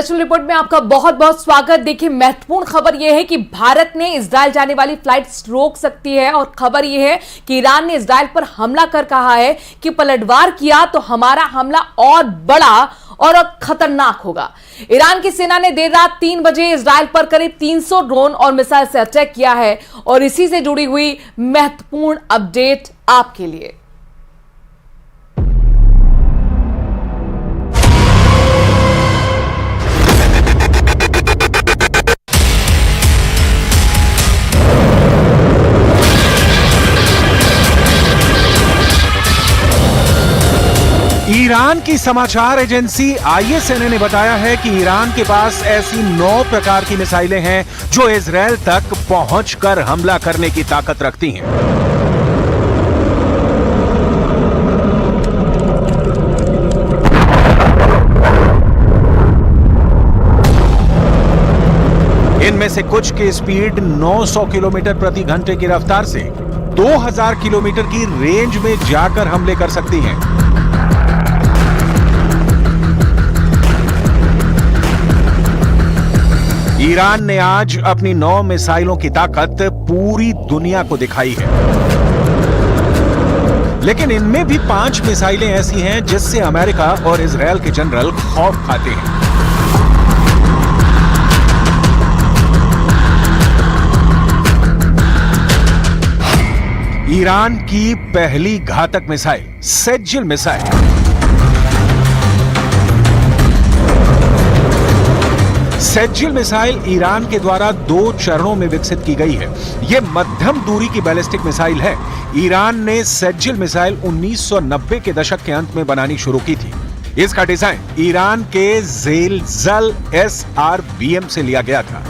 दर्शन report में आपका बहुत बहुत स्वागत। देखिए, महत्वपूर्ण खबर यह है कि भारत ने इजरायल जाने वाली फ्लाइट्स रोक सकती है और खबर यह है कि ईरान ने इजरायल पर हमला कर कहा है कि पलटवार किया तो हमारा हमला और बड़ा और खतरनाक होगा। ईरान की सेना ने देर रात 3 बजे इजरायल पर करीब 300 ड्रोन और मिसाइल से अटैक किया है और इसी से जुड़ी हुई महत्वपूर्ण अपडेट आपके लिए। ईरान की समाचार एजेंसी ISNA ने बताया है कि ईरान के पास ऐसी 9 प्रकार की मिसाइलें हैं जो इजरायल तक पहुंचकर हमला करने की ताकत रखती हैं। इनमें से कुछ की स्पीड 900 किलोमीटर प्रति घंटे की रफ्तार से 2000 किलोमीटर की रेंज में जाकर हमले कर सकती हैं। ईरान ने आज अपनी 9 मिसाइलों की ताकत पूरी दुनिया को दिखाई है, लेकिन इनमें भी 5 मिसाइलें ऐसी हैं जिससे अमेरिका और इजरायल के जनरल खौफ खाते हैं। ईरान की पहली घातक मिसाइल सेज्जिल मिसाइल। सेज्जिल मिसाइल ईरान के द्वारा 2 चरणों में विकसित की गई है। यह मध्यम दूरी की बैलिस्टिक मिसाइल है। ईरान ने सेज्जिल मिसाइल 1990 के दशक के अंत में बनानी शुरू की थी। इसका डिजाइन ईरान के ज़ेलज़ल SRBM से लिया गया था।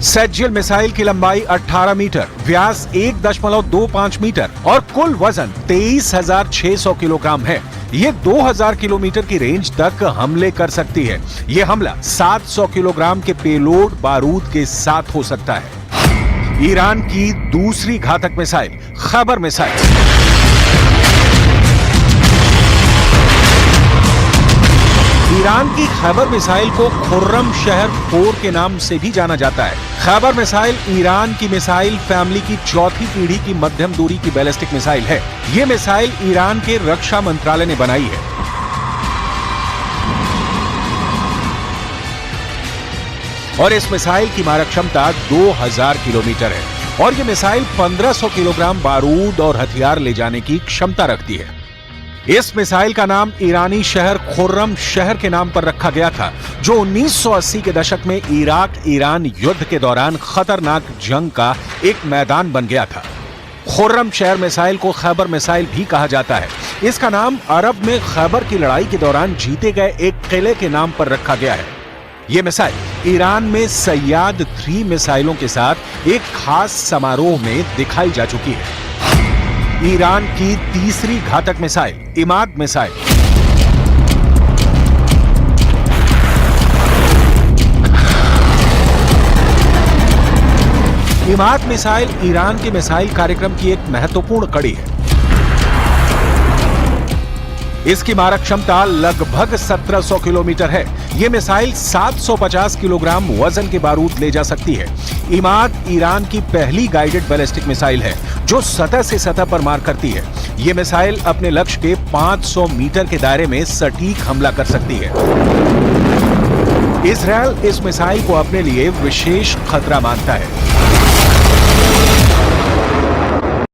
सेज्जिल मिसाइल की लंबाई 18 मीटर, व्यास 1.25 मीटर और कुल वजन 23,600 किलोग्राम है। ये 2000 किलोमीटर की रेंज तक हमले कर सकती है। यह हमला 700 किलोग्राम के पेलोड बारूद के साथ हो सकता है। ईरान की दूसरी घातक मिसाइल खैबर मिसाइल। ईरान की खैबर मिसाइल को खुर्रम शहर 4 के नाम से भी जाना जाता है। खैबर मिसाइल ईरान की मिसाइल फैमिली की चौथी पीढ़ी की मध्यम दूरी की बैलिस्टिक मिसाइल है। यह मिसाइल ईरान के रक्षा मंत्रालय ने बनाई है। और इस मिसाइल की मारक क्षमता 2000 किलोमीटर है और यह मिसाइल 1500 किलोग्राम बारूद और हथियार ले जाने की क्षमता रखती है। इस मिसाइल का नाम ईरानी शहर खुर्रम शहर के नाम पर रखा गया था, जो 1980 के दशक में इराक ईरान युद्ध के दौरान खतरनाक जंग का एक मैदान बन गया था। खुर्रम शहर मिसाइल को खैबर मिसाइल भी कहा जाता है। इसका नाम अरब में खैबर की लड़ाई के दौरान जीते गए एक किले के नाम पर रखा गया है। यह मिसाइल ईरान में सैयाद 3 मिसाइलों के साथ एक खास समारोह में दिखाई जा चुकी है। ईरान की तीसरी घातक missile Imad missile. Imad missile Iran के मिसाइल कार्यक्रम की एक महत्वपूर्ण कड़ी है। इसकी मारक क्षमता लगभग 1700 किलोमीटर है। यह मिसाइल 750 किलोग्राम वजन के बारूद ले जा सकती है। इमाद ईरान की पहली गाइडेड बैलिस्टिक मिसाइल है जो सतह से सतह पर मार करती है। यह मिसाइल अपने लक्ष्य के 500 मीटर के दायरे में सटीक हमला कर सकती है। इजरायल इस मिसाइल को अपने लिए विशेष खतरा मानता है।